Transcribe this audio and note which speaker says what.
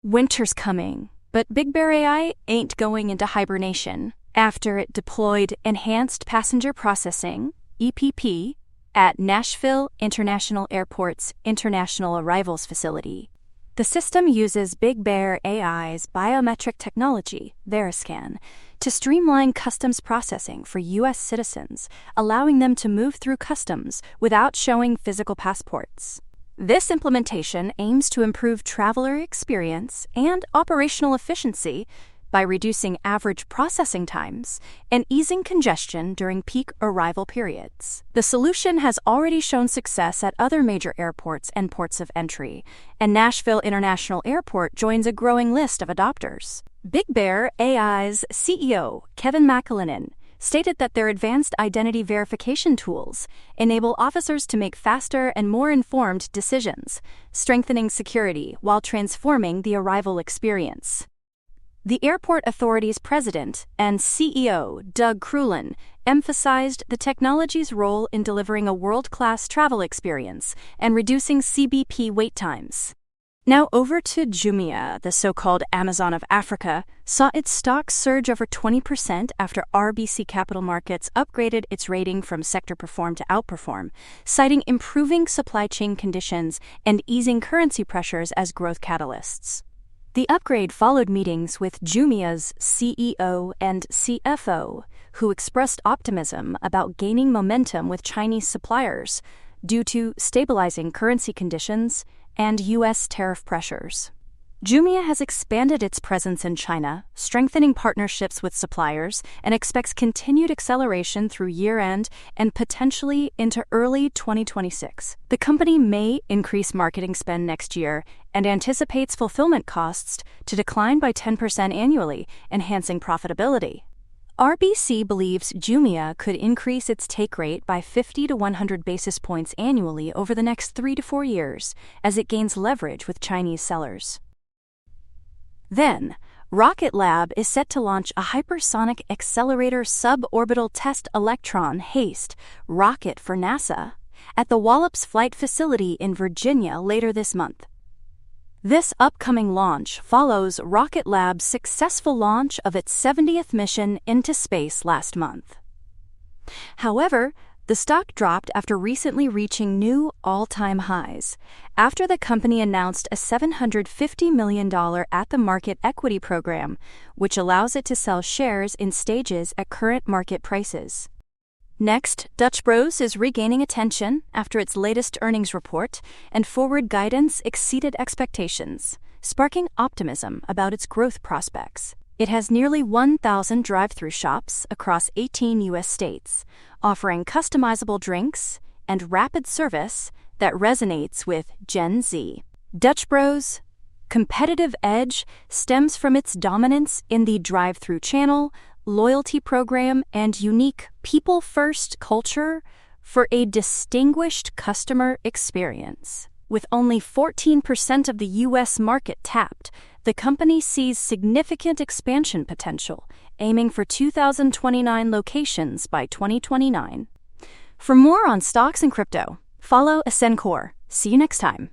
Speaker 1: Winter's coming, but BigBear ain't going into hibernation after it deployed Enhanced Passenger Processing, EPP, at Nashville International Airport's International Arrivals Facility. The system uses BigBear's biometric technology, Veriscan, to streamline customs processing for U.S. citizens, allowing them to move through customs without showing physical passports. This implementation aims to improve traveler experience and operational efficiency by reducing average processing times and easing congestion during peak arrival periods. The solution has already shown success at other major airports and ports of entry, and Nashville International Airport joins a growing list of adopters. BigBear's CEO, Kevin McAleenan, stated that their advanced identity verification tools enable officers to make faster and more informed decisions, strengthening security while transforming the arrival experience. The airport authority's president and CEO, Doug Crulin, emphasized the technology's role in delivering a world-class travel experience and reducing CBP wait times. Now over to Jumia, the so-called Amazon of Africa, saw its stock surge over 20% after RBC Capital Markets upgraded its rating from sector perform to outperform, citing improving supply chain conditions and easing currency pressures as growth catalysts. The upgrade followed meetings with Jumia's CEO and CFO, who expressed optimism about gaining momentum with Chinese suppliers due to stabilizing currency conditions and U.S. tariff pressures. Jumia has expanded its presence in China, strengthening partnerships with suppliers, and expects continued acceleration through year-end and potentially into early 2026. The company may increase marketing spend next year and anticipates fulfillment costs to decline by 10% annually, enhancing profitability. RBC believes Jumia could increase its take rate by 50 to 100 basis points annually over the next 3 to 4 years as it gains leverage with Chinese sellers. Then, Rocket Lab is set to launch a hypersonic accelerator suborbital test electron HASTE rocket for NASA at the Wallops Flight Facility in Virginia later this month. This upcoming launch follows Rocket Lab's successful launch of its 70th mission into space last month. However, the stock dropped after recently reaching new all-time highs, after the company announced a $750 million at-the-market equity program, which allows it to sell shares in stages at current market prices. Next, Dutch Bros is regaining attention after its latest earnings report, and forward guidance exceeded expectations, sparking optimism about its growth prospects. It has nearly 1,000 drive-thru shops across 18 U.S. states, offering customizable drinks and rapid service that resonates with Gen Z. Dutch Bros' competitive edge stems from its dominance in the drive-thru channel, loyalty program, and unique people-first culture for a distinguished customer experience. With only 14% of the U.S. market tapped, the company sees significant expansion potential, aiming for 2,029 locations by 2029. For more on stocks and crypto, follow Ascencore. See you next time.